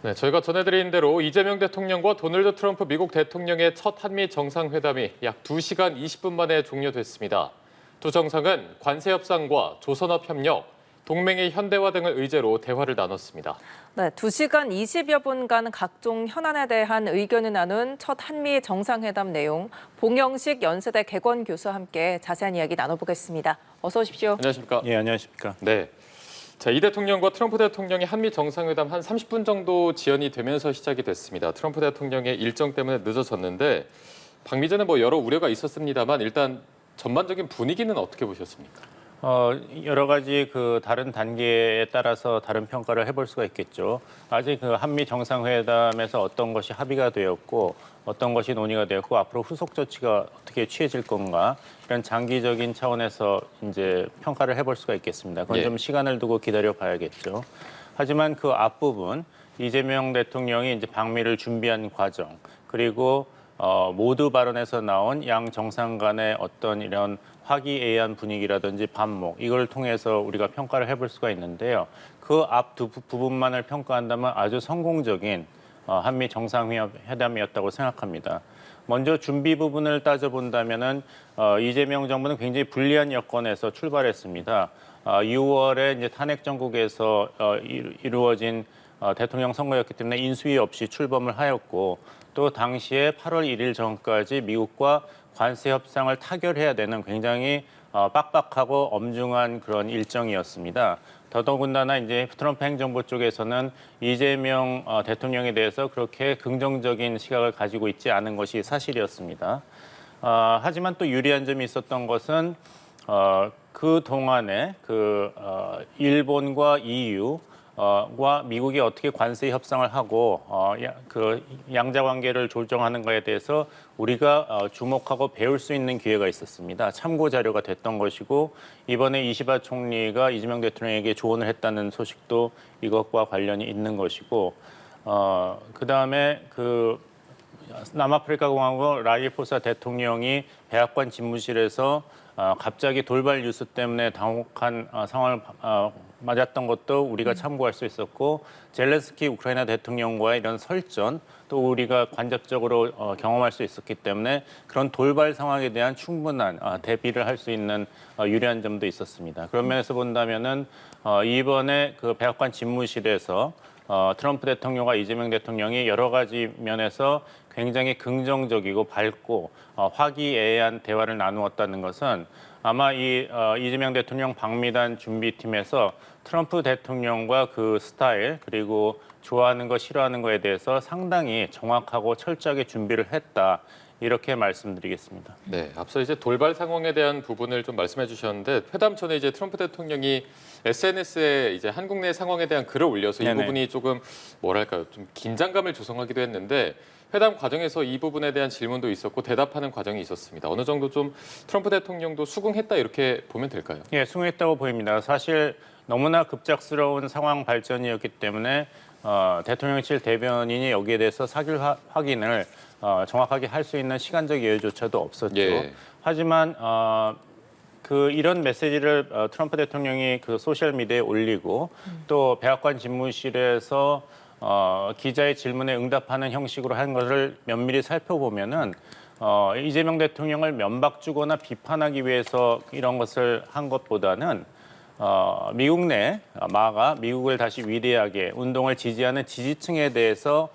네, 저희가 전해드린 대로 이재명 대통령과 도널드 트럼프 미국 대통령의 첫 한미 정상회담이 약 2시간 20분 만에 종료됐습니다. 두 정상은 관세 협상과 조선업 협력, 동맹의 현대화 등을 의제로 대화를 나눴습니다. 네, 2시간 20여 분간 각종 현안에 대한 의견을 나눈 첫 한미 정상회담 내용, 봉영식 연세대 객원 교수와 함께 자세한 이야기 나눠보겠습니다. 어서 오십시오. 안녕하십니까? 예, 안녕하십니까? 네. 자, 이 대통령과 트럼프 대통령의 한미 정상회담 한 30분 정도 지연이 되면서 시작이 됐습니다. 트럼프 대통령의 일정 때문에 늦어졌는데 방미전에 여러 우려가 있었습니다만 일단 전반적인 분위기는 어떻게 보셨습니까? 여러 가지 다른 단계에 따라서 다른 평가를 해볼 수가 있겠죠. 아직 한미 정상회담에서 어떤 것이 합의가 되었고 어떤 것이 논의가 되었고 앞으로 후속 조치가 어떻게 취해질 건가 이런 장기적인 차원에서 이제 평가를 해볼 수가 있겠습니다. 그건 좀 시간을 두고 기다려 봐야겠죠. 하지만 그 앞부분 이재명 대통령이 이제 방미를 준비한 과정 그리고 모두 발언에서 나온 양 정상 간의 어떤 이런 화기애애한 분위기라든지 반목 이걸 통해서 우리가 평가를 해볼 수가 있는데요. 그 앞 두 부분만을 평가한다면 아주 성공적인 한미 정상회담이었다고 생각합니다. 먼저 준비 부분을 따져본다면은 이재명 정부는 굉장히 불리한 여건에서 출발했습니다. 6월에 이제 탄핵 정국에서 이루어진 대통령 선거였기 때문에 인수위 없이 출범을 하였고 또 당시에 8월 1일 전까지 미국과 관세 협상을 타결해야 되는 굉장히 빡빡하고 엄중한 그런 일정이었습니다. 더더군다나 이제 트럼프 행정부 쪽에서는 이재명 대통령에 대해서 그렇게 긍정적인 시각을 가지고 있지 않은 것이 사실이었습니다. 하지만 또 유리한 점이 있었던 것은 그 동안에 일본과 EU 와 미국이 어떻게 관세 협상을 하고 양자 관계를 조정하는 것에 대해서 우리가 주목하고 배울 수 있는 기회가 있었습니다. 참고 자료가 됐던 것이고 이번에 이시바 총리가 이재명 대통령에게 조언을 했다는 소식도 이것과 관련이 있는 것이고 그다음에 남아프리카 공화국 라이포사 대통령이 백악관 집무실에서 갑자기 돌발 뉴스 때문에 당혹한 상황을 맞았던 것도 우리가 참고할 수 있었고 젤렌스키 우크라이나 대통령과의 이런 설전 또 우리가 간접적으로 경험할 수 있었기 때문에 그런 돌발 상황에 대한 충분한 대비를 할 수 있는 유리한 점도 있었습니다. 그런 면에서 본다면은 이번에 백악관 집무실에서 트럼프 대통령과 이재명 대통령이 여러 가지 면에서 굉장히 긍정적이고 밝고 화기애애한 대화를 나누었다는 것은 아마 이재명 대통령 방미단 준비팀에서 트럼프 대통령과 그 스타일 그리고 좋아하는 거 싫어하는 거에 대해서 상당히 정확하고 철저하게 준비를 했다. 이렇게 말씀드리겠습니다. 네, 앞서 이제 돌발 상황에 대한 부분을 좀 말씀해 주셨는데 회담 전에 이제 트럼프 대통령이 SNS에 이제 한국 내 상황에 대한 글을 올려서 이 부분이 조금 좀 긴장감을 조성하기도 했는데 회담 과정에서 이 부분에 대한 질문도 있었고 대답하는 과정이 있었습니다. 어느 정도 좀 트럼프 대통령도 수긍했다 이렇게 보면 될까요? 예, 수긍했다고 보입니다. 사실 너무나 급작스러운 상황 발전이었기 때문에 대통령실 대변인이 여기에 대해서 사실 확인을 정확하게 할 수 있는 시간적 여유조차도 없었죠. 예. 하지만 이런 메시지를 트럼프 대통령이 소셜 미디어에 올리고 또 백악관 집무실에서 기자의 질문에 응답하는 형식으로 한 것을 면밀히 살펴보면은 이재명 대통령을 면박 주거나 비판하기 위해서 이런 것을 한 것보다는 미국 내 미국을 다시 위대하게 운동을 지지하는 지지층에 대해서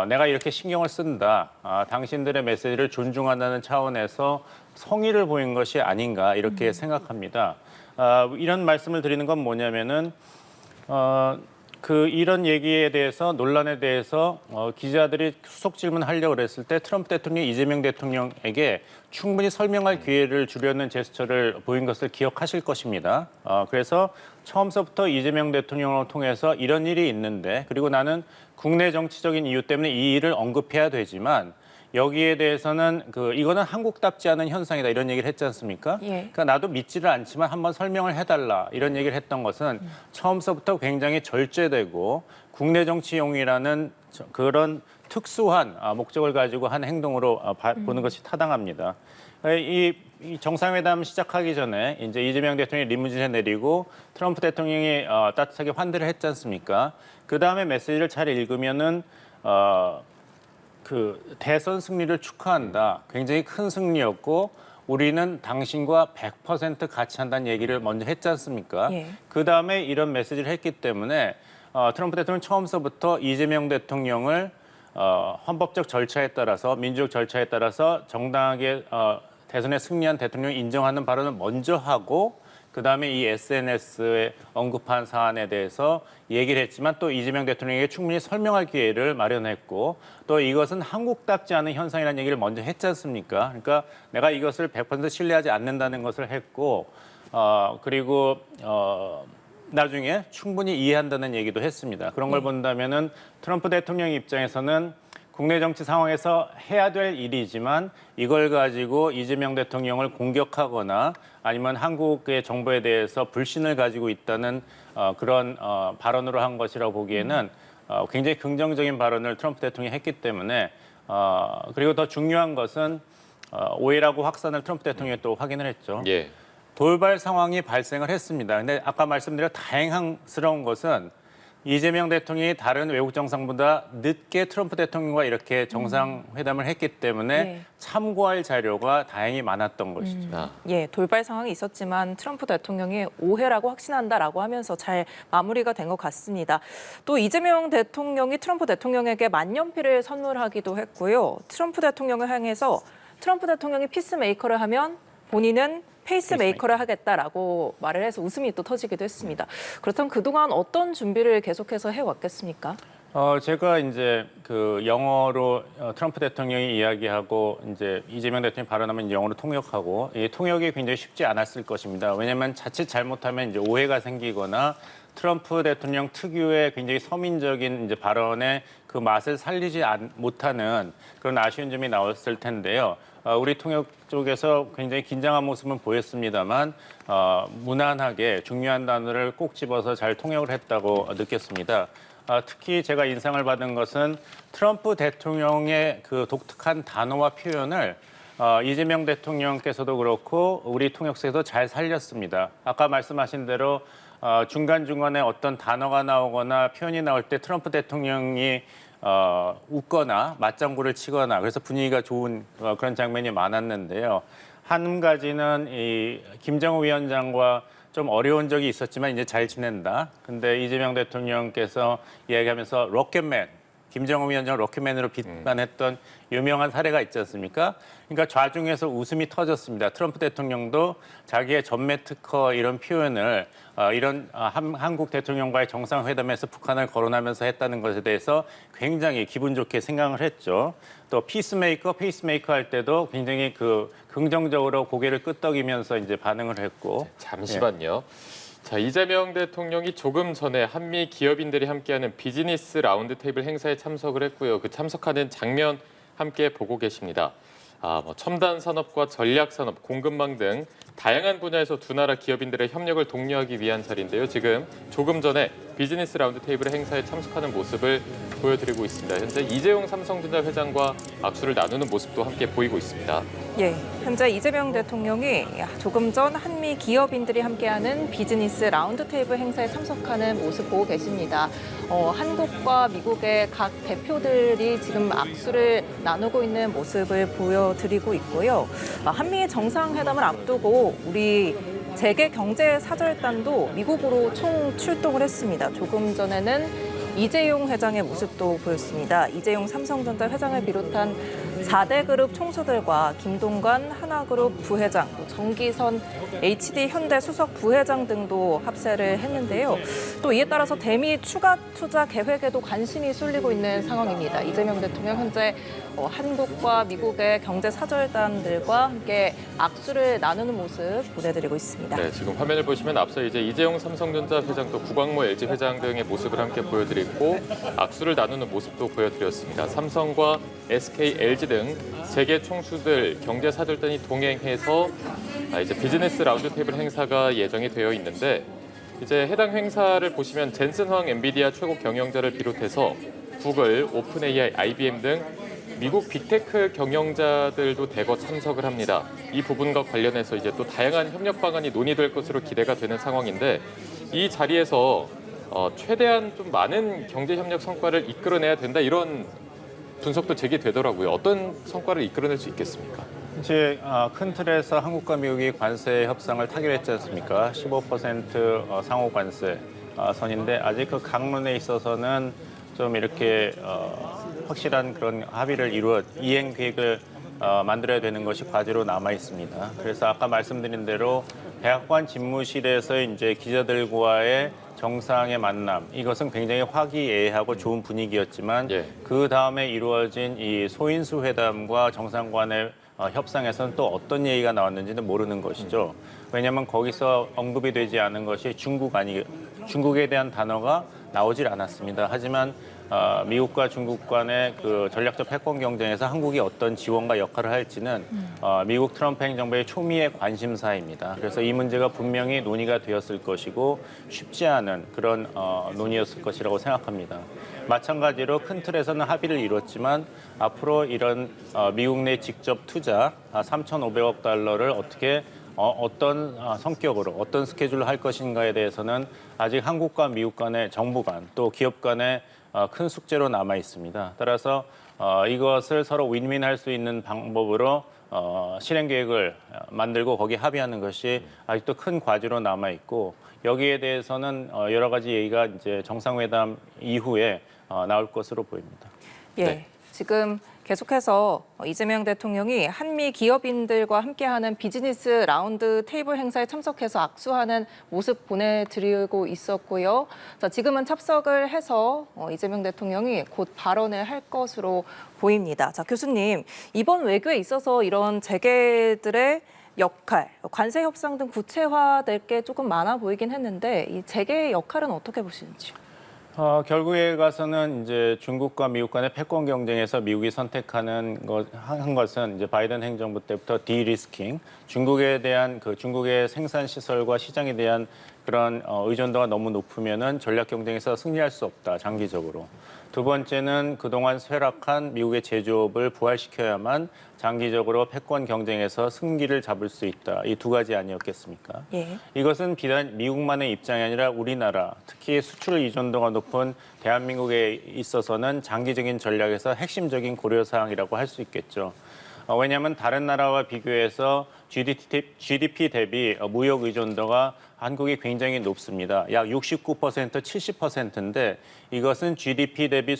내가 이렇게 신경을 쓴다. 당신들의 메시지를 존중한다는 차원에서 성의를 보인 것이 아닌가 이렇게 생각합니다. 이런 말씀을 드리는 건 뭐냐면은 이런 얘기에 대해서 논란에 대해서 기자들이 수속 질문하려고 그랬을 때 트럼프 대통령이 이재명 대통령에게 충분히 설명할 기회를 주려는 제스처를 보인 것을 기억하실 것입니다. 그래서 처음서부터 이재명 대통령을 통해서 이런 일이 있는데 그리고 나는 국내 정치적인 이유 때문에 이 일을 언급해야 되지만 여기에 대해서는 이거는 한국답지 않은 현상이다 이런 얘기를 했지 않습니까? 예. 그러니까 나도 믿지를 않지만 한번 설명을 해달라 이런 얘기를 했던 것은 처음서부터 굉장히 절제되고 국내 정치용이라는 그런 특수한 목적을 가지고 한 행동으로 보는 것이 타당합니다. 이 이 정상회담 시작하기 전에 이제 이재명 대통령이 리무진에 내리고 트럼프 대통령이 따뜻하게 환대를 했지 않습니까? 그 다음에 메시지를 잘 읽으면은 그 대선 승리를 축하한다. 굉장히 큰 승리였고 우리는 당신과 100% 같이 한다는 얘기를 먼저 했지 않습니까? 예. 그 다음에 이런 메시지를 했기 때문에 트럼프 대통령 처음서부터 이재명 대통령을 헌법적 절차에 따라서 민주적 절차에 따라서 정당하게 대선에 승리한 대통령을 인정하는 발언을 먼저 하고 그다음에 이 SNS에 언급한 사안에 대해서 얘기를 했지만 또 이재명 대통령에게 충분히 설명할 기회를 마련했고 또 이것은 한국답지 않은 현상이라는 얘기를 먼저 했지 않습니까? 그러니까 내가 이것을 100% 신뢰하지 않는다는 것을 했고 그리고 나중에 충분히 이해한다는 얘기도 했습니다. 그런 걸 본다면은 트럼프 대통령 입장에서는 국내 정치 상황에서 해야 될 일이지만 이걸 가지고 이재명 대통령을 공격하거나 아니면 한국의 정부에 대해서 불신을 가지고 있다는 그런 발언으로 한 것이라고 보기에는 굉장히 긍정적인 발언을 트럼프 대통령이 했기 때문에 그리고 더 중요한 것은 오해라고 확산을 트럼프 대통령이 또 확인을 했죠. 예. 돌발 상황이 발생을 했습니다. 근데 아까 말씀드린 다행스러운 것은 이재명 대통령이 다른 외국 정상보다 늦게 트럼프 대통령과 이렇게 정상회담을 했기 때문에 네. 참고할 자료가 다행히 많았던 것이죠. 아, 예, 돌발 상황이 있었지만 트럼프 대통령이 오해라고 확신한다라고 하면서 잘 마무리가 된 것 같습니다. 또 이재명 대통령이 트럼프 대통령에게 만년필을 선물하기도 했고요. 트럼프 대통령을 향해서 트럼프 대통령이 피스메이커를 하면 본인은 페이스메이커를 하겠다라고 말을 해서 웃음이 또 터지기도 했습니다. 그렇다면 그동안 어떤 준비를 계속해서 해왔겠습니까? 제가 이제 그 영어로 트럼프 대통령이 이야기하고 이제 이재명 대통령이 발언하면 영어로 통역하고 이 통역이 굉장히 쉽지 않았을 것입니다. 왜냐하면 자칫 잘못하면 이제 오해가 생기거나 트럼프 대통령 특유의 굉장히 서민적인 이제 발언의 그 맛을 살리지 못하는 그런 아쉬운 점이 나왔을 텐데요. 우리 통역 쪽에서 굉장히 긴장한 모습은 보였습니다만 무난하게 중요한 단어를 꼭 집어서 잘 통역을 했다고 느꼈습니다. 특히 제가 인상을 받은 것은 트럼프 대통령의 그 독특한 단어와 표현을 이재명 대통령께서도 그렇고 우리 통역사에도 잘 살렸습니다. 아까 말씀하신 대로 중간중간에 어떤 단어가 나오거나 표현이 나올 때 트럼프 대통령이 웃거나 맞장구를 치거나 그래서 분위기가 좋은 그런 장면이 많았는데요. 한 가지는 이 김정우 위원장과 좀 어려운 적이 있었지만 이제 잘 지낸다. 근데 이재명 대통령께서 이야기하면서 로켓맨, 김정우 위원장 로켓맨으로 비판했던 유명한 사례가 있지 않습니까? 그러니까 좌중에서 웃음이 터졌습니다. 트럼프 대통령도 자기의 전매 특허 이런 표현을 이런 한국 대통령과의 정상회담에서 북한을 거론하면서 했다는 것에 대해서 굉장히 기분 좋게 생각을 했죠. 또 피스메이커, 페이스메이커 할 때도 굉장히 그 긍정적으로 고개를 끄덕이면서 이제 반응을 했고. 잠시만요. 자, 이재명 대통령이 조금 전에 한미 기업인들이 함께하는 비즈니스 라운드 테이블 행사에 참석을 했고요. 그 참석하는 장면 함께 보고 계십니다. 첨단 산업과 전략 산업, 공급망 등 다양한 분야에서 두 나라 기업인들의 협력을 독려하기 위한 자리인데요. 지금 조금 전에 비즈니스 라운드 테이블 행사에 참석하는 모습을 보여드리고 있습니다. 현재 이재용 삼성전자 회장과 악수를 나누는 모습도 함께 보이고 있습니다. 예, 현재 이재명 대통령이 조금 전 한미 기업인들이 함께하는 비즈니스 라운드 테이블 행사에 참석하는 모습 보고 계십니다. 한국과 미국의 각 대표들이 지금 악수를 나누고 있는 모습을 보여드리고 있고요. 한미 정상회담을 앞두고 우리 재계경제사절단도 미국으로 총 출동을 했습니다. 조금 전에는 이재용 회장의 모습도 보였습니다. 이재용 삼성전자 회장을 비롯한 4대 그룹 총수들과 김동관 하나그룹 부회장, 또 정기선 HD 현대 수석 부회장 등도 합세를 했는데요. 또 이에 따라서 대미 추가 투자 계획에도 관심이 쏠리고 있는 상황입니다. 이재명 대통령 현재 한국과 미국의 경제사절단들과 함께 악수를 나누는 모습 보내드리고 있습니다. 네, 지금 화면을 보시면 앞서 이제 이재용 삼성전자 회장 또 구광모 LG 회장 등의 모습을 함께 보여드리고 악수를 나누는 모습도 보여드렸습니다. 삼성과 SK, LG 등 세계 총수들 경제사절단이 동행해서 이제 비즈니스 라운드 테이블 행사가 예정이 되어 있는데 이제 해당 행사를 보시면 젠슨 황 엔비디아 최고 경영자를 비롯해서 구글, 오픈 AI, IBM 등 미국 빅테크 경영자들도 대거 참석을 합니다. 이 부분과 관련해서 이제 또 다양한 협력 방안이 논의될 것으로 기대가 되는 상황인데 이 자리에서 최대한 좀 많은 경제 협력 성과를 이끌어내야 된다 이런 분석도 제기되더라고요. 어떤 성과를 이끌어낼 수 있겠습니까? 이제 큰 틀에서 한국과 미국이 관세 협상을 타결했지 않습니까? 15% 상호 관세 선인데 아직 그 강론에 있어서는 좀 이렇게 확실한 그런 합의를 이행 계획을 만들어야 되는 것이 과제로 남아 있습니다. 그래서 아까 말씀드린 대로 백악관 집무실에서 이제 기자들과의 정상의 만남 이것은 굉장히 화기애애하고 좋은 분위기였지만 예. 그 다음에 이루어진 이 소인수 회담과 정상 간의 협상에서는 또 어떤 얘기가 나왔는지는 모르는 것이죠. 왜냐하면 거기서 언급이 되지 않은 것이 중국에 대한 단어가 나오질 않았습니다. 하지만 미국과 중국 간의 그 전략적 패권 경쟁에서 한국이 어떤 지원과 역할을 할지는 미국 트럼프 행정부의 초미의 관심사입니다. 그래서 이 문제가 분명히 논의가 되었을 것이고 쉽지 않은 그런 논의였을 것이라고 생각합니다. 마찬가지로 큰 틀에서는 합의를 이뤘지만 앞으로 이런 미국 내 직접 투자 3,500억 달러를 어떻게 어떤 성격으로 어떤 스케줄로 할 것인가에 대해서는 아직 한국과 미국 간의 정부 간 또 기업 간의 큰 숙제로 남아 있습니다. 따라서 이것을 서로 윈윈할 수 있는 방법으로 실행 계획을 만들고 거기에 합의하는 것이 아직도 큰 과제로 남아 있고 여기에 대해서는 여러 가지 얘기가 이제 정상회담 이후에 나올 것으로 보입니다. 예. 네. 지금 계속해서 이재명 대통령이 한미 기업인들과 함께하는 비즈니스 라운드 테이블 행사에 참석해서 악수하는 모습 보내드리고 있었고요. 자, 지금은 참석을 해서 이재명 대통령이 곧 발언을 할 것으로 보입니다. 자, 교수님, 이번 외교에 있어서 이런 재계들의 역할, 관세 협상 등 구체화될 게 조금 많아 보이긴 했는데 이 재계의 역할은 어떻게 보시는지요? 결국에 가서는 이제 중국과 미국 간의 패권 경쟁에서 미국이 선택하는 한 것은 이제 바이든 행정부 때부터 디리스킹, 중국에 대한 중국의 생산 시설과 시장에 대한 그런 의존도가 너무 높으면은 전략 경쟁에서 승리할 수 없다, 장기적으로. 두 번째는 그동안 쇠락한 미국의 제조업을 부활시켜야만 장기적으로 패권 경쟁에서 승기를 잡을 수 있다. 이 두 가지 아니었겠습니까? 예. 이것은 비단 미국만의 입장이 아니라 우리나라, 특히 수출 의존도가 높은 대한민국에 있어서는 장기적인 전략에서 핵심적인 고려사항이라고 할 수 있겠죠. 왜냐하면 다른 나라와 비교해서 GDP 대비 무역 의존도가 한국이 굉장히 높습니다. 약 69%, 70%인데 이것은 GDP 대비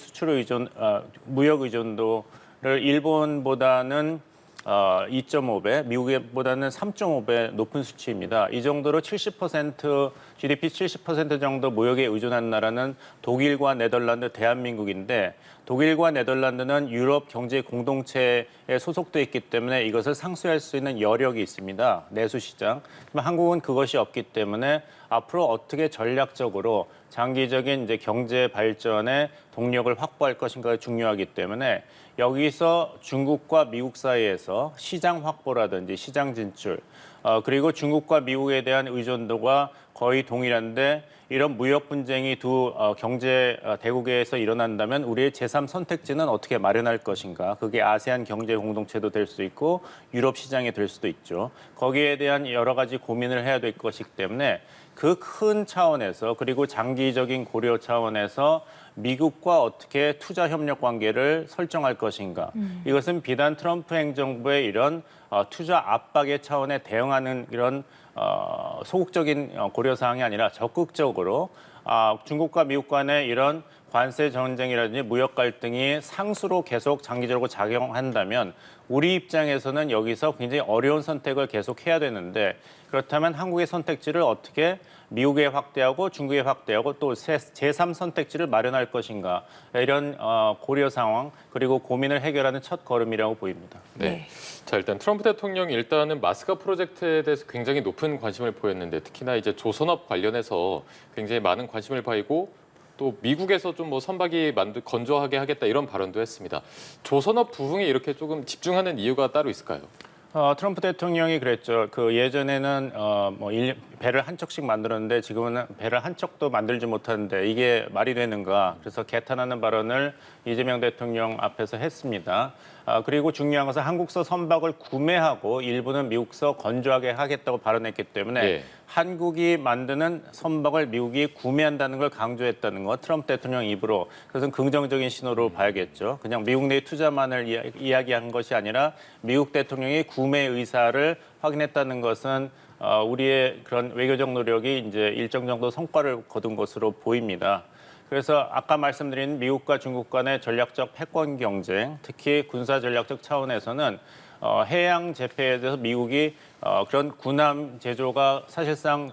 무역 의존도를 일본보다는 2.5배, 미국보다는 3.5배 높은 수치입니다. 이 정도로 GDP 70% 정도 무역에 의존한 나라는 독일과 네덜란드, 대한민국인데 독일과 네덜란드는 유럽 경제 공동체에 소속돼 있기 때문에 이것을 상쇄할 수 있는 여력이 있습니다. 내수 시장. 하지만 한국은 그것이 없기 때문에 앞으로 어떻게 전략적으로 장기적인 이제 경제 발전의 동력을 확보할 것인가가 중요하기 때문에 여기서 중국과 미국 사이에서 시장 확보라든지 시장 진출, 그리고 중국과 미국에 대한 의존도가 거의 동일한데 이런 무역 분쟁이 두 경제 대국에서 일어난다면 우리의 제3 선택지는 어떻게 마련할 것인가. 그게 아세안 경제 공동체도 될 수 있고 유럽 시장이 될 수도 있죠. 거기에 대한 여러 가지 고민을 해야 될 것이기 때문에 그 큰 차원에서 그리고 장기적인 고려 차원에서 미국과 어떻게 투자 협력 관계를 설정할 것인가. 이것은 비단 트럼프 행정부의 이런 투자 압박의 차원에 대응하는 이런 소극적인 고려사항이 아니라 적극적으로 중국과 미국 간의 이런 관세 전쟁이라든지 무역 갈등이 상수로 계속 장기적으로 작용한다면 우리 입장에서는 여기서 굉장히 어려운 선택을 계속 해야 되는데 그렇다면 한국의 선택지를 어떻게 미국에 확대하고 중국에 확대하고 또 제3 선택지를 마련할 것인가 이런 고려 상황 그리고 고민을 해결하는 첫 걸음이라고 보입니다. 네. 자, 일단 트럼프 대통령이 일단은 마스크 프로젝트에 대해서 굉장히 높은 관심을 보였는데 특히나 이제 조선업 관련해서 굉장히 많은 관심을 보이고 또 미국에서 좀 뭐 선박이 건조하게 하겠다 이런 발언도 했습니다. 조선업 부흥에 이렇게 조금 집중하는 이유가 따로 있을까요? 트럼프 대통령이 그랬죠. 그 예전에는 배를 한 척씩 만들었는데 지금은 배를 한 척도 만들지 못하는데 이게 말이 되는가. 그래서 개탄하는 발언을 이재명 대통령 앞에서 했습니다. 그리고 중요한 것은 한국서 선박을 구매하고 일부는 미국서 건조하게 하겠다고 발언했기 때문에 예. 한국이 한국이 만드는 선박을 미국이 구매한다는 걸 강조했다는 것, 트럼프 대통령 입으로. 그것은 긍정적인 신호로 봐야겠죠. 그냥 미국 내 투자만을 이야기한 것이 아니라 미국 대통령이 구매 의사를 확인했다는 것은 우리의 그런 외교적 노력이 이제 일정 정도 성과를 거둔 것으로 보입니다. 그래서 아까 말씀드린 미국과 중국 간의 전략적 패권 경쟁, 특히 군사 전략적 차원에서는 해양 재패에 대해서 미국이 그런 군함 제조가 사실상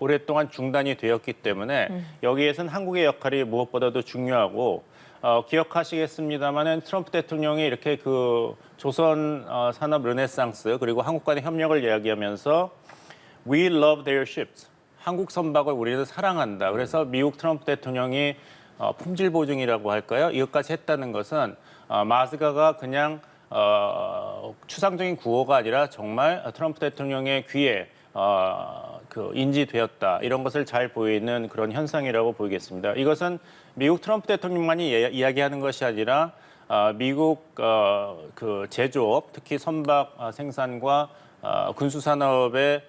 오랫동안 중단이 되었기 때문에 여기에서는 한국의 역할이 무엇보다도 중요하고 기억하시겠습니다마는 트럼프 대통령이 이렇게 그 조선 산업 르네상스 그리고 한국 간의 협력을 이야기하면서 We love their ships. 한국 선박을 우리는 사랑한다. 그래서 미국 트럼프 대통령이 품질 보증이라고 할까요? 이것까지 했다는 것은 마스가가 그냥 추상적인 구호가 아니라 정말 트럼프 대통령의 귀에 그 인지되었다. 이런 것을 잘 보이는 그런 현상이라고 보이겠습니다. 이것은 미국 트럼프 대통령만이 이야기하는 것이 아니라 미국 그 제조업, 특히 선박 생산과 군수 산업에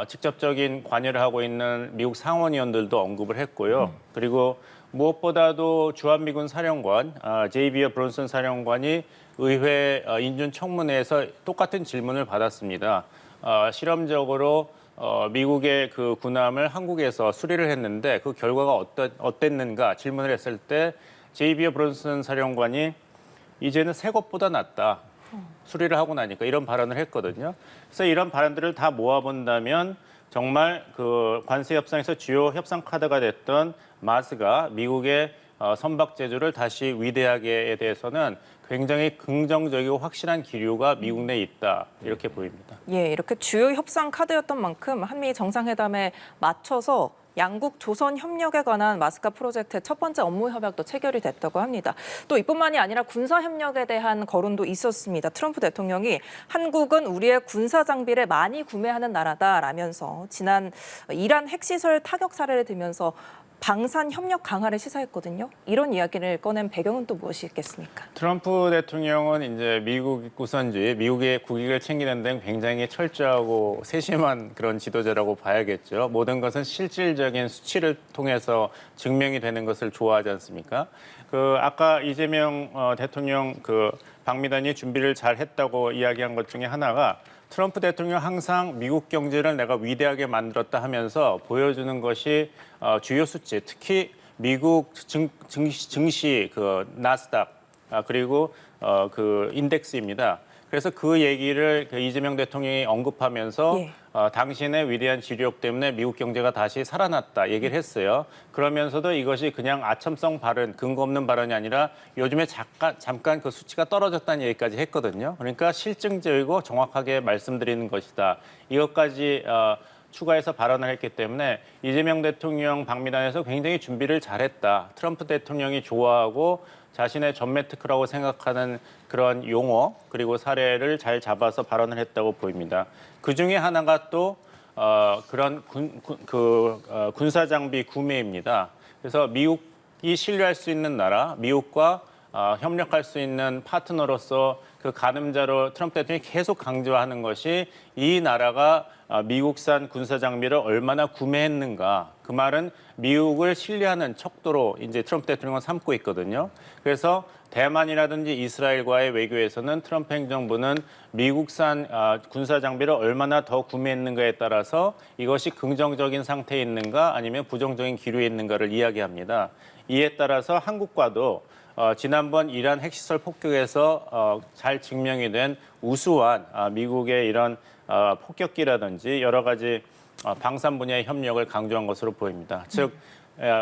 직접적인 관여를 하고 있는 미국 상원의원들도 언급을 했고요. 그리고 무엇보다도 주한미군 사령관 제이비어 브론슨 사령관이 의회 인준청문회에서 똑같은 질문을 받았습니다. 실험적으로 미국의 그 군함을 한국에서 수리를 했는데 그 결과가 어땠는가 질문을 했을 때 제이비어 브론슨 사령관이 이제는 새 것보다 낫다. 수리를 하고 나니까 이런 발언을 했거든요. 그래서 이런 발언들을 다 모아본다면 정말 그 관세 협상에서 주요 협상 카드가 됐던 마스가 미국의 선박 제조를 다시 위대하게에 대해서는 굉장히 긍정적이고 확실한 기류가 미국 내에 있다 이렇게 보입니다. 예, 이렇게 주요 협상 카드였던 만큼 한미 정상회담에 맞춰서 양국 조선 협력에 관한 마스카 프로젝트의 첫 번째 업무 협약도 체결이 됐다고 합니다. 또 이뿐만이 아니라 군사 협력에 대한 거론도 있었습니다. 트럼프 대통령이 한국은 우리의 군사 장비를 많이 구매하는 나라다라면서 지난 이란 핵시설 타격 사례를 들면서 방산 협력 강화를 시사했거든요. 이런 이야기를 꺼낸 배경은 또 무엇이 있겠습니까? 트럼프 대통령은 이제 미국 우선주의, 미국의 국익을 챙기는 데는 굉장히 철저하고 세심한 그런 지도자라고 봐야겠죠. 모든 것은 실질적인 수치를 통해서 증명이 되는 것을 좋아하지 않습니까? 그 아까 이재명 대통령 그 방미단이 준비를 잘 했다고 이야기한 것 중에 하나가 트럼프 대통령 항상 미국 경제를 내가 위대하게 만들었다 하면서 보여주는 것이 주요 수치, 특히 미국 증시 그 나스닥 그리고 그 인덱스입니다. 그래서 그 얘기를 이재명 대통령이 언급하면서 예. 당신의 위대한 지력 때문에 미국 경제가 다시 살아났다 얘기를 했어요. 그러면서도 이것이 그냥 아첨성 발언, 근거 없는 발언이 아니라 요즘에 잠깐 그 수치가 떨어졌다는 얘기까지 했거든요. 그러니까 실증적이고 정확하게 말씀드리는 것이다. 이것까지 추가해서 발언을 했기 때문에 이재명 대통령 방미단에서 굉장히 준비를 잘했다. 트럼프 대통령이 좋아하고 자신의 전매 특허라고 생각하는 그런 용어 그리고 사례를 잘 잡아서 발언을 했다고 보입니다. 그 중에 하나가 또 그런 군사 장비 구매입니다. 그래서 미국이 신뢰할 수 있는 나라, 미국과 협력할 수 있는 파트너로서 그 가늠자로 트럼프 대통령이 계속 강조하는 것이 이 나라가 미국산 군사 장비를 얼마나 구매했는가. 그 말은 미국을 신뢰하는 척도로 이제 트럼프 대통령은 삼고 있거든요. 그래서 대만이라든지 이스라엘과의 외교에서는 트럼프 행정부는 미국산 군사 장비를 얼마나 더 구매했는가에 따라서 이것이 긍정적인 상태에 있는가 아니면 부정적인 기류에 있는가를 이야기합니다. 이에 따라서 한국과도 지난번 이란 핵시설 폭격에서 잘 증명이 된 우수한 미국의 이런 폭격기라든지 여러 가지 방산 분야의 협력을 강조한 것으로 보입니다. 즉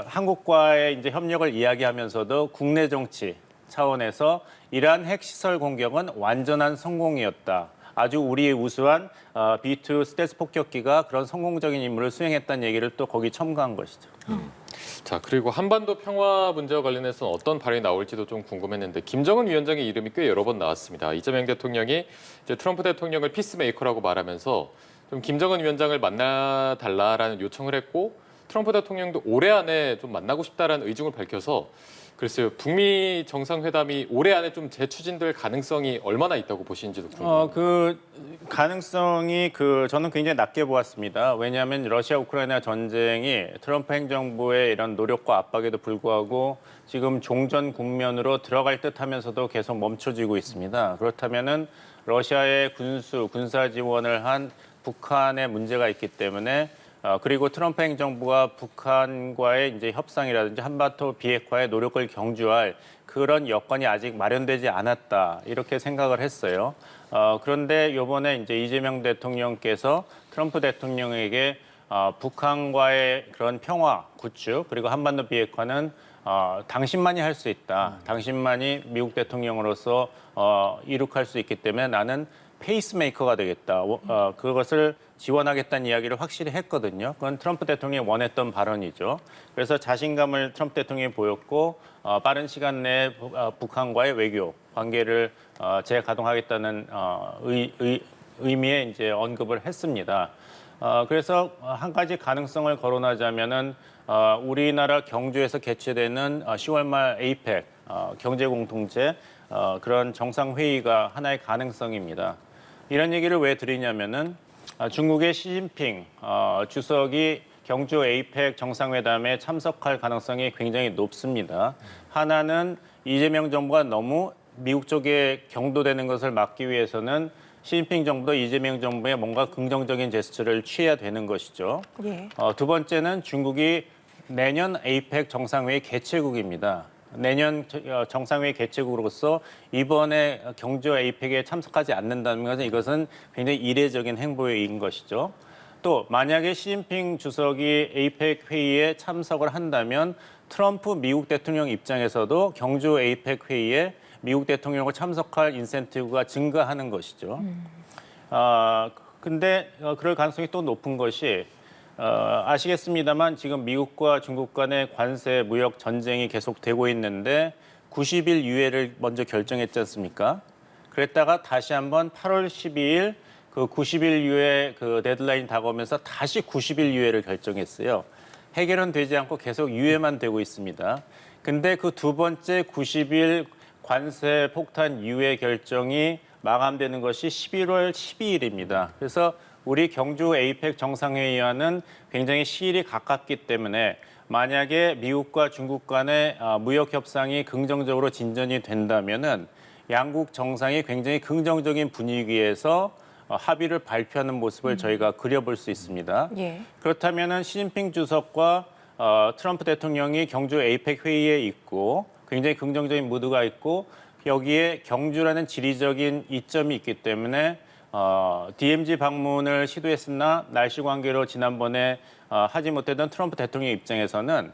한국과의 이제 협력을 이야기하면서도 국내 정치 차원에서 이란 핵시설 공격은 완전한 성공이었다. 아주 우리의 우수한 B2 스텔스 폭격기가 그런 성공적인 임무를 수행했다는 얘기를 또 거기 첨가한 것이죠. 자, 그리고 한반도 평화 문제와 관련해서 어떤 발언이 나올지도 좀 궁금했는데 김정은 위원장의 이름이 꽤 여러 번 나왔습니다. 이재명 대통령이 이제 트럼프 대통령을 피스메이커라고 말하면서 좀 김정은 위원장을 만나달라라는 요청을 했고 트럼프 대통령도 올해 안에 좀 만나고 싶다라는 의중을 밝혀서 글쎄요, 북미 정상회담이 올해 안에 좀 재추진될 가능성이 얼마나 있다고 보시는지도 궁금합니다. 그 가능성이 저는 굉장히 낮게 보았습니다. 왜냐하면 러시아 우크라이나 전쟁이 트럼프 행정부의 이런 노력과 압박에도 불구하고 지금 종전 국면으로 들어갈 듯하면서도 계속 멈춰지고 있습니다. 그렇다면은 러시아의 군사 지원을 한 북한의 문제가 있기 때문에 그리고 트럼프 행정부가 북한과의 이제 협상이라든지 한반도 비핵화의 노력을 경주할 그런 여건이 아직 마련되지 않았다 이렇게 생각을 했어요. 그런데 이번에 이제 이재명 대통령께서 트럼프 대통령에게 북한과의 그런 평화 구축 그리고 한반도 비핵화는 당신만이 할 수 있다. 당신만이 미국 대통령으로서 이룩할 수 있기 때문에 나는 페이스메이커가 되겠다. 그것을 지원하겠다는 이야기를 확실히 했거든요. 그건 트럼프 대통령이 원했던 발언이죠. 그래서 자신감을 트럼프 대통령이 보였고 빠른 시간 내에 북한과의 외교 관계를 재가동하겠다는 의미의 이제 언급을 했습니다. 그래서 한 가지 가능성을 거론하자면은 우리나라 경주에서 개최되는 10월 말 에이펙 경제공동체 그런 정상회의가 하나의 가능성입니다. 이런 얘기를 왜 드리냐면은 중국의 시진핑 주석이 경주 에이펙 정상회담에 참석할 가능성이 굉장히 높습니다. 하나는 이재명 정부가 너무 미국 쪽에 경도되는 것을 막기 위해서는 시진핑 정부도 이재명 정부에 뭔가 긍정적인 제스처를 취해야 되는 것이죠. 예. 두 번째는 중국이 내년 에이펙 정상회의 개최국입니다. 내년 정상회의 개최국으로서 이번에 경주 에이펙에 참석하지 않는다는 것은 이것은 굉장히 이례적인 행보인 것이죠. 또 만약에 시진핑 주석이 에이펙 회의에 참석을 한다면 트럼프 미국 대통령 입장에서도 경주 에이펙 회의에 미국 대통령을 참석할 인센티브가 증가하는 것이죠. 근데 그럴 가능성이 또 높은 것이 아시겠습니다만 지금 미국과 중국 간의 관세 무역 전쟁이 계속되고 있는데 90일 유예를 먼저 결정했지 않습니까? 그랬다가 다시 한번 8월 12일 그 90일 유예 그 데드라인 다가오면서 다시 90일 유예를 결정했어요. 해결은 되지 않고 계속 유예만 되고 있습니다. 근데 그 두 번째 90일 관세 폭탄 유예 결정이 마감되는 것이 11월 12일입니다. 그래서 우리 경주 에이펙 정상회의와는 굉장히 시일이 가깝기 때문에 만약에 미국과 중국 간의 무역 협상이 긍정적으로 진전이 된다면은 양국 정상이 굉장히 긍정적인 분위기에서 합의를 발표하는 모습을 저희가 그려볼 수 있습니다. 예. 그렇다면은 시진핑 주석과 트럼프 대통령이 경주 에이펙 회의에 있고 굉장히 긍정적인 무드가 있고 여기에 경주라는 지리적인 이점이 있기 때문에 DMZ 방문을 시도했으나 날씨 관계로 지난번에 하지 못했던 트럼프 대통령 입장에서는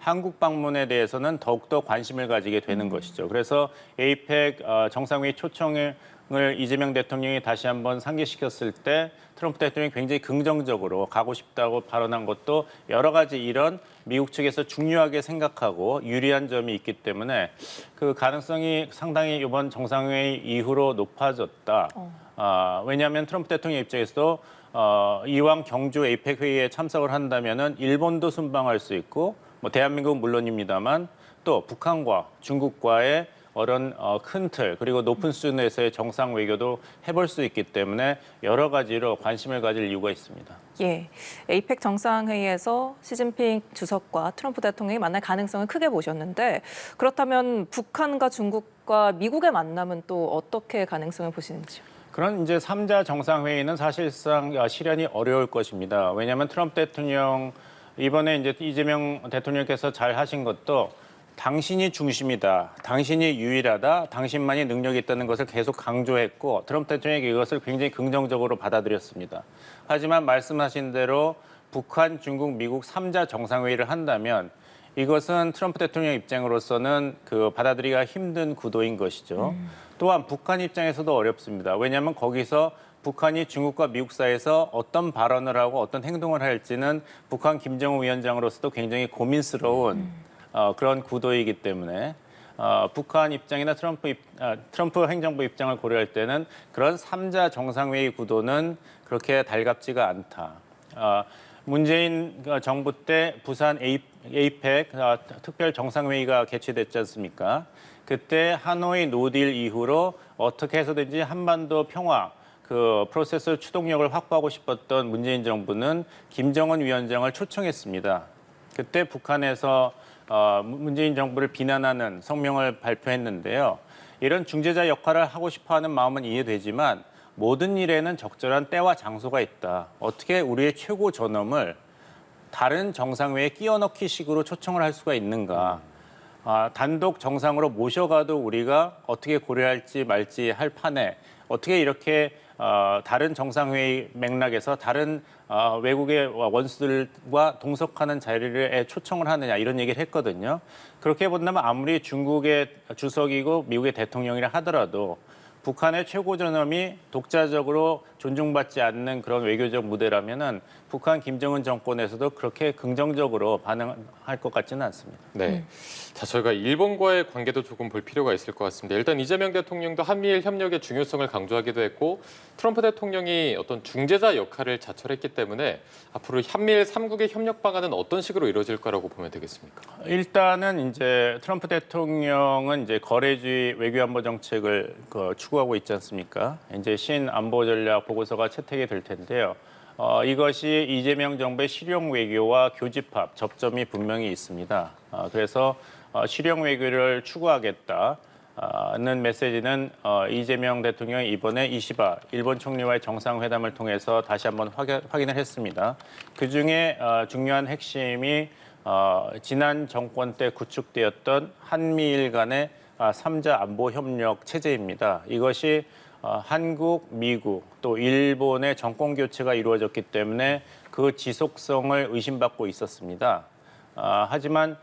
한국 방문에 대해서는 더욱더 관심을 가지게 되는 것이죠. 그래서 에이펙 정상회의 초청을 이재명 대통령이 다시 한번 상기시켰을 때 트럼프 대통령이 굉장히 긍정적으로 가고 싶다고 발언한 것도 여러 가지 이런 미국 측에서 중요하게 생각하고 유리한 점이 있기 때문에 그 가능성이 상당히 이번 정상회의 이후로 높아졌다. 왜냐하면 트럼프 대통령 입장에서도 이왕 경주 에이펙 회의에 참석을 한다면은 일본도 순방할 수 있고 뭐 대한민국은 물론입니다만 또 북한과 중국과의 어떤 큰 틀 그리고 높은 수준에서의 정상 외교도 해볼 수 있기 때문에 여러 가지로 관심을 가질 이유가 있습니다. 예, 에이펙 정상회의에서 시진핑 주석과 트럼프 대통령이 만날 가능성을 크게 보셨는데 그렇다면 북한과 중국과 미국의 만남은 또 어떻게 가능성을 보시는지요? 그런 이제 3자 정상회의는 사실상 실현이 어려울 것입니다. 왜냐하면 트럼프 대통령 이번에 이제 이재명 대통령께서 잘 하신 것도 당신이 중심이다, 당신이 유일하다, 당신만이 능력이 있다는 것을 계속 강조했고 트럼프 대통령이 이것을 굉장히 긍정적으로 받아들였습니다. 하지만 말씀하신 대로 북한, 중국, 미국 3자 정상회의를 한다면 이것은 트럼프 대통령 입장으로서는 그 받아들이기가 힘든 구도인 것이죠. 또한 북한 입장에서도 어렵습니다. 왜냐하면 거기서 북한이 중국과 미국 사이에서 어떤 발언을 하고 어떤 행동을 할지는 북한 김정은 위원장으로서도 굉장히 고민스러운 그런 구도이기 때문에 북한 입장이나 트럼프 행정부 입장을 고려할 때는 그런 3자 정상회의 구도는 그렇게 달갑지가 않다. 문재인 정부 때 부산 에이펙 특별 정상회의가 개최됐지 않습니까? 그때 하노이 노딜 이후로 어떻게 해서든지 한반도 평화 그 프로세스 추동력을 확보하고 싶었던 문재인 정부는 김정은 위원장을 초청했습니다. 그때 북한에서 문재인 정부를 비난하는 성명을 발표했는데요. 이런 중재자 역할을 하고 싶어하는 마음은 이해되지만 모든 일에는 적절한 때와 장소가 있다. 어떻게 우리의 최고 존엄을 다른 정상회의에 끼워 넣기 식으로 초청을 할 수가 있는가. 단독 정상으로 모셔가도 우리가 어떻게 고려할지 말지 할 판에 어떻게 이렇게 다른 정상회의 맥락에서 다른 외국의 원수들과 동석하는 자리에 초청을 하느냐 이런 얘기를 했거든요. 그렇게 본다면 아무리 중국의 주석이고 미국의 대통령이라 하더라도 북한의 최고 존엄이 독자적으로 존중받지 않는 그런 외교적 무대라면은 북한 김정은 정권에서도 그렇게 긍정적으로 반응할 것 같지는 않습니다. 네. 자, 저희가 일본과의 관계도 조금 볼 필요가 있을 것 같습니다. 일단 이재명 대통령도 한미일 협력의 중요성을 강조하기도 했고 트럼프 대통령이 어떤 중재자 역할을 자처했기 때문에 앞으로 한미일 3국의 협력 방안은 어떤 식으로 이루어질 거라고 보면 되겠습니까? 일단은 이제 트럼프 대통령은 이제 거래주의 외교안보 정책을 추구하고 있지 않습니까? 이제 신안보 전략 보고서가 채택이 될 텐데요. 이것이 이재명 정부의 실용 외교와 교집합, 접점이 분명히 있습니다. 그래서 실용 외교를 추구하겠다는 메시지는 이재명 대통령이 이번에 이시바 일본 총리와의 정상회담을 통해서 다시 한번 확인을 했습니다. 그중에 중요한 핵심이 지난 정권 때 구축되었던 한미일 간의 3자 안보 협력 체제입니다. 이것이 한국, 미국, 또 일본의 정권 교체가 이루어졌기 때문에 그 지속성을 의심받고 있었습니다. 하지만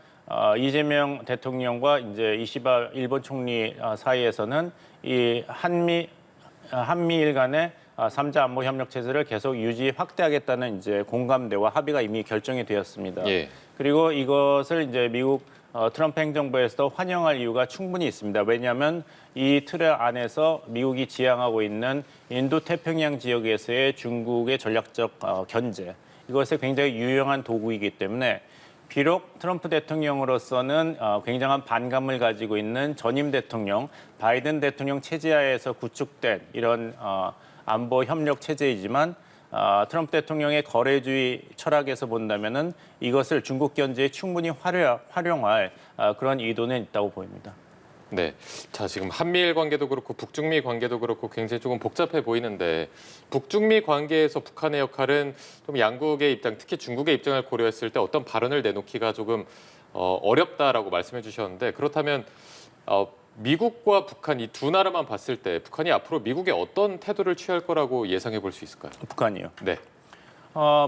이재명 대통령과 이제 이시바 일본 총리 사이에서는 이 한미일 간의 3자 안보 협력 체제를 계속 확대하겠다는 이제 공감대와 합의가 이미 결정이 되었습니다. 예. 그리고 이것을 이제 미국 트럼프 행정부에서도 환영할 이유가 충분히 있습니다. 왜냐하면 이 틀 안에서 미국이 지향하고 있는 인도태평양 지역에서의 중국의 전략적 견제, 이것에 굉장히 유용한 도구이기 때문에 비록 트럼프 대통령으로서는 굉장한 반감을 가지고 있는 전임 대통령, 바이든 대통령 체제하에서 구축된 이런 안보 협력 체제이지만 트럼프 대통령의 거래주의 철학에서 본다면은 이것을 중국 견제에 충분히 활용할 그런 의도는 있다고 보입니다. 네. 자, 지금 한미일 관계도 그렇고 북중미 관계도 그렇고 굉장히 조금 복잡해 보이는데 북중미 관계에서 북한의 역할은 좀 양국의 입장, 특히 중국의 입장을 고려했을 때 어떤 발언을 내놓기가 조금 어렵다라고 말씀해 주셨는데 그렇다면 미국과 북한 이 두 나라만 봤을 때 북한이 앞으로 미국에 어떤 태도를 취할 거라고 예상해 볼 수 있을까요? 북한이요. 네.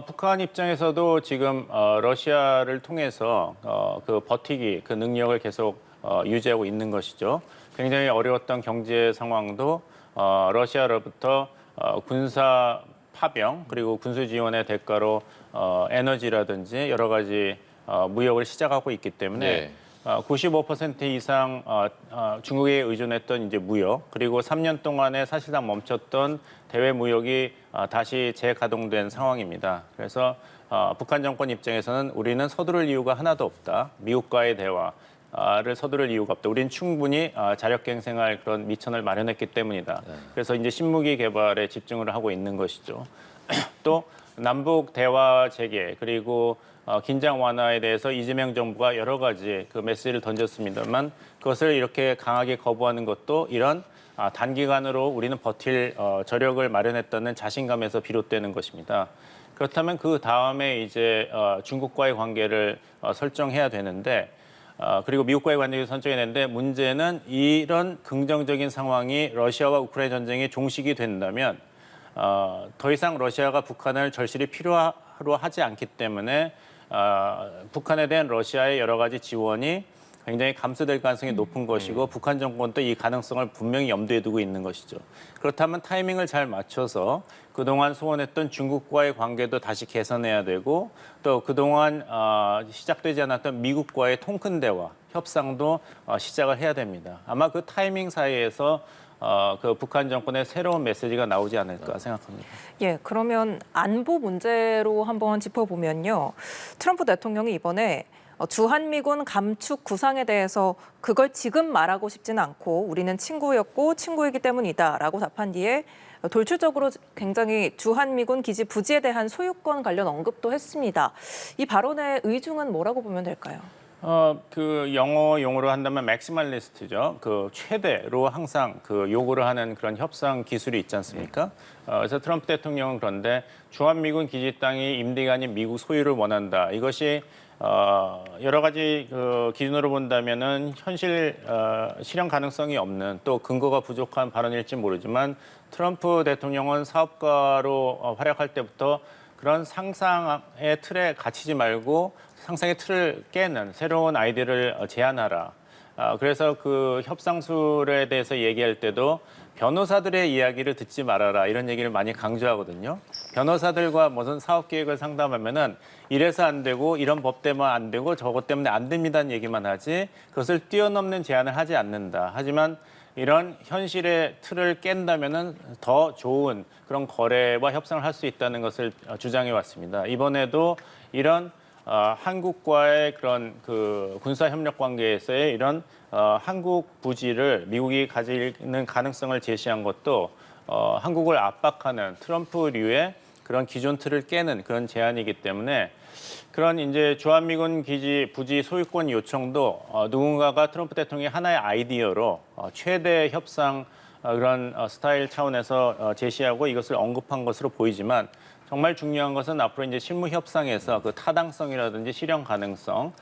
북한 입장에서도 지금 러시아를 통해서 그 버티기, 그 능력을 계속 유지하고 있는 것이죠. 굉장히 어려웠던 경제 상황도 러시아로부터 군사 파병 그리고 군수 지원의 대가로 에너지라든지 여러 가지 무역을 시작하고 있기 때문에 네. 95% 이상 중국에 의존했던 이제 무역 그리고 3년 동안에 사실상 멈췄던 대외 무역이 다시 재가동된 상황입니다. 그래서 북한 정권 입장에서는 우리는 서두를 이유가 하나도 없다. 미국과의 대화를 서두를 이유가 없다. 우리는 충분히 자력갱생할 그런 미천을 마련했기 때문이다. 그래서 이제 신무기 개발에 집중을 하고 있는 것이죠. 또 남북 대화 재개 그리고 긴장 완화에 대해서 이재명 정부가 여러 가지 그 메시지를 던졌습니다만 그것을 이렇게 강하게 거부하는 것도 이런 단기간으로 우리는 버틸 저력을 마련했다는 자신감에서 비롯되는 것입니다. 그렇다면 그 다음에 이제 중국과의 관계를 설정해야 되는데 그리고 미국과의 관계를 설정해야 되는데 문제는 이런 긍정적인 상황이 러시아와 우크라이나 전쟁이 종식이 된다면 더 이상 러시아가 북한을 절실히 필요로 하지 않기 때문에 북한에 대한 러시아의 여러 가지 지원이 굉장히 감소될 가능성이 높은 것이고 북한 정권도 이 가능성을 분명히 염두에 두고 있는 것이죠. 그렇다면 타이밍을 잘 맞춰서 그동안 소원했던 중국과의 관계도 다시 개선해야 되고 또 그동안 시작되지 않았던 미국과의 통큰 대화, 협상도 시작을 해야 됩니다. 아마 그 타이밍 사이에서 그 북한 정권의 새로운 메시지가 나오지 않을까 생각합니다. 예, 그러면 안보 문제로 한번 짚어보면요. 트럼프 대통령이 이번에 주한미군 감축 구상에 대해서 그걸 지금 말하고 싶지는 않고 우리는 친구였고 친구이기 때문이다라고 답한 뒤에 돌출적으로 굉장히 주한미군 기지 부지에 대한 소유권 관련 언급도 했습니다. 이 발언의 의중은 뭐라고 보면 될까요? 그 영어 용어로 한다면 맥시멀리스트죠. 그 최대로 항상 그 요구를 하는 그런 협상 기술이 있지 않습니까? 그래서 트럼프 대통령은 그런데 주한미군 기지 땅이 임대가 아닌 미국 소유를 원한다. 이것이 여러 가지 그 기준으로 본다면은 현실 실현 가능성이 없는 또 근거가 부족한 발언일지 모르지만 트럼프 대통령은 사업가로 활약할 때부터 그런 상상의 틀에 갇히지 말고 상상의 틀을 깨는 새로운 아이디어를 제안하라. 그래서 그 협상술에 대해서 얘기할 때도 변호사들의 이야기를 듣지 말아라 이런 얘기를 많이 강조하거든요. 변호사들과 무슨 사업 계획을 상담하면은 이래서 안 되고 이런 법 때문에 안 되고 저것 때문에 안 됩니다는 얘기만 하지 그것을 뛰어넘는 제안을 하지 않는다. 하지만 이런 현실의 틀을 깬다면은 더 좋은 그런 거래와 협상을 할 수 있다는 것을 주장해 왔습니다. 이번에도 이런 한국과의 그런 그 군사 협력 관계에서의 이런 한국 부지를 미국이 가지는 가능성을 제시한 것도 한국을 압박하는 트럼프류의 그런 기존 틀을 깨는 그런 제안이기 때문에 그런 이제 주한미군 기지 부지 소유권 요청도 누군가가 트럼프 대통령이 하나의 아이디어로 최대 협상 그런 스타일 차원에서 제시하고 이것을 언급한 것으로 보이지만 정말 중요한 것은 앞으로 이제 실무 협상에서 그 타당성이라든지 실현 가능성,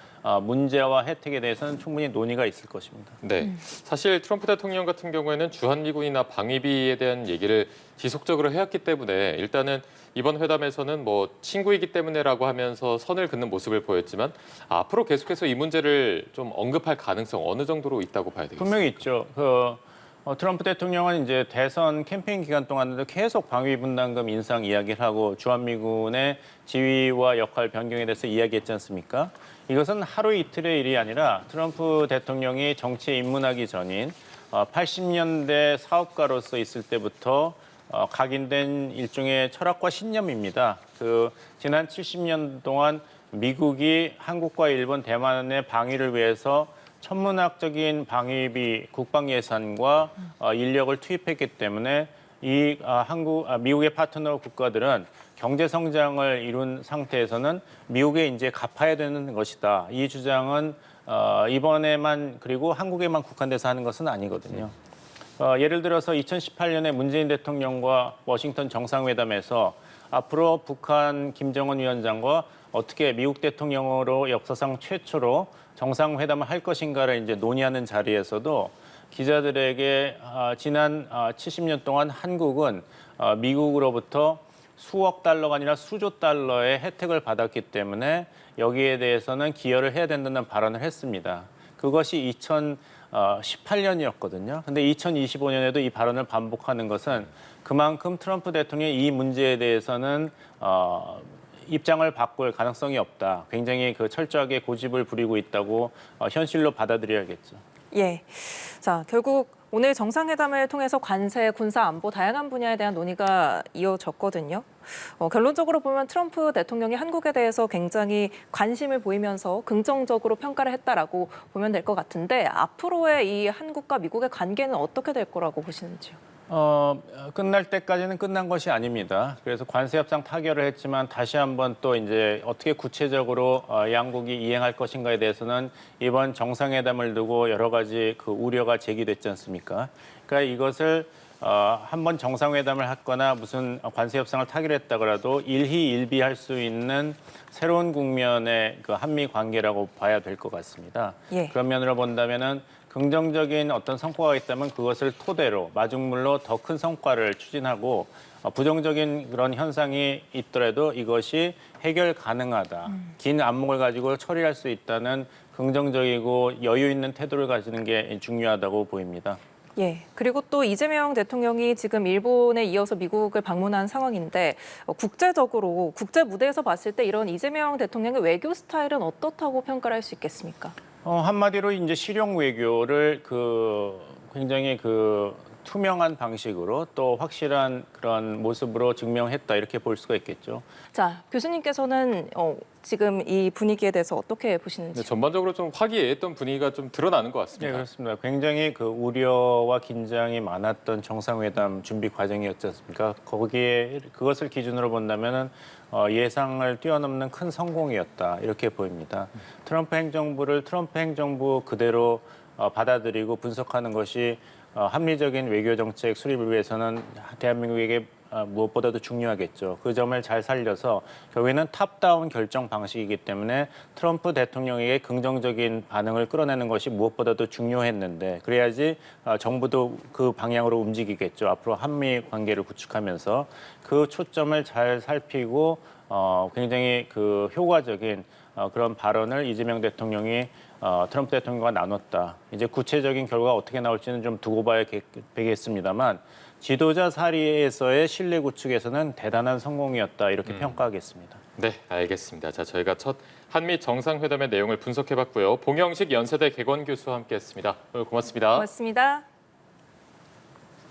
문제와 혜택에 대해서는 충분히 논의가 있을 것입니다. 네, 사실 트럼프 대통령 같은 경우에는 주한미군이나 방위비에 대한 얘기를 지속적으로 해왔기 때문에 일단은 이번 회담에서는 뭐 친구이기 때문에라고 하면서 선을 긋는 모습을 보였지만 앞으로 계속해서 이 문제를 좀 언급할 가능성 어느 정도로 있다고 봐야 되겠습니까? 분명히 있죠. 트럼프 대통령은 이제 대선 캠페인 기간 동안에도 계속 방위 분담금 인상 이야기를 하고 주한미군의 지위와 역할 변경에 대해서 이야기했지 않습니까? 이것은 하루 이틀의 일이 아니라 트럼프 대통령이 정치에 입문하기 전인 80년대 사업가로서 있을 때부터 각인된 일종의 철학과 신념입니다. 그 지난 70년 동안 미국이 한국과 일본, 대만의 방위를 위해서 천문학적인 방위비, 국방 예산과 인력을 투입했기 때문에 이 미국의 파트너 국가들은 경제 성장을 이룬 상태에서는 미국에 이제 갚아야 되는 것이다. 이 주장은 이번에만 그리고 한국에만 국한돼서 하는 것은 아니거든요. 예를 들어서 2018년에 문재인 대통령과 워싱턴 정상회담에서 앞으로 북한 김정은 위원장과 어떻게 미국 대통령으로 역사상 최초로 정상회담을 할 것인가를 이제 논의하는 자리에서도 기자들에게 지난 70년 동안 한국은 미국으로부터 수억 달러가 아니라 수조 달러의 혜택을 받았기 때문에 여기에 대해서는 기여를 해야 된다는 발언을 했습니다. 그것이 2018년이었거든요. 근데 2025년에도 이 발언을 반복하는 것은 그만큼 트럼프 대통령이 이 문제에 대해서는 입장을 바꿀 가능성이 없다. 굉장히 그 철저하게 고집을 부리고 있다고 현실로 받아들여야겠죠. 예. 자, 결국 오늘 정상회담을 통해서 관세, 군사, 안보 다양한 분야에 대한 논의가 이어졌거든요. 결론적으로 보면 트럼프 대통령이 한국에 대해서 굉장히 관심을 보이면서 긍정적으로 평가를 했다라고 보면 될 것 같은데 앞으로의 이 한국과 미국의 관계는 어떻게 될 거라고 보시는지요? 끝날 때까지는 끝난 것이 아닙니다. 그래서 관세 협상 타결을 했지만 다시 한번 또 이제 어떻게 구체적으로 양국이 이행할 것인가에 대해서는 이번 정상회담을 두고 여러 가지 그 우려가 제기됐지 않습니까? 그러니까 이것을 한번 정상회담을 했거나 무슨 관세 협상을 타결했다더라도 일희일비할 수 있는 새로운 국면의 그 한미 관계라고 봐야 될 것 같습니다. 예. 그런 면으로 본다면은 긍정적인 어떤 성과가 있다면 그것을 토대로 마중물로 더 큰 성과를 추진하고 부정적인 그런 현상이 있더라도 이것이 해결 가능하다. 긴 안목을 가지고 처리할 수 있다는 긍정적이고 여유 있는 태도를 가지는 게 중요하다고 보입니다. 예. 그리고 또 이재명 대통령이 지금 일본에 이어서 미국을 방문한 상황인데 국제적으로 국제 무대에서 봤을 때 이런 이재명 대통령의 외교 스타일은 어떻다고 평가를 할 수 있겠습니까? 한마디로 이제 실용 외교를 굉장히 투명한 방식으로 또 확실한 그런 모습으로 증명했다 이렇게 볼 수가 있겠죠. 자, 교수님께서는 지금 이 분위기에 대해서 어떻게 보시는지? 네, 전반적으로 좀 화기애애했던 분위기가 좀 드러나는 것 같습니다. 네, 그렇습니다. 굉장히 우려와 긴장이 많았던 정상회담 준비 과정이었지 않습니까? 거기에 그것을 기준으로 본다면은 예상을 뛰어넘는 큰 성공이었다 이렇게 보입니다. 트럼프 행정부 그대로 받아들이고 분석하는 것이 합리적인 외교 정책 수립을 위해서는 대한민국에게 무엇보다도 중요하겠죠. 그 점을 잘 살려서 결국에는 탑다운 결정 방식이기 때문에 트럼프 대통령에게 긍정적인 반응을 끌어내는 것이 무엇보다도 중요했는데 그래야지 정부도 그 방향으로 움직이겠죠. 앞으로 한미 관계를 구축하면서 그 초점을 잘 살피고 굉장히 효과적인 그런 발언을 이재명 대통령이 트럼프 대통령과 나눴다. 이제 구체적인 결과가 어떻게 나올지는 좀 두고 봐야 되겠습니다만 지도자 사리에서의 신뢰 구축에서는 대단한 성공이었다 이렇게 평가하겠습니다. 네, 알겠습니다. 자, 저희가 첫 한미 정상회담의 내용을 분석해봤고요. 봉영식 연세대 개건 교수와 함께했습니다. 오늘 고맙습니다. 고맙습니다.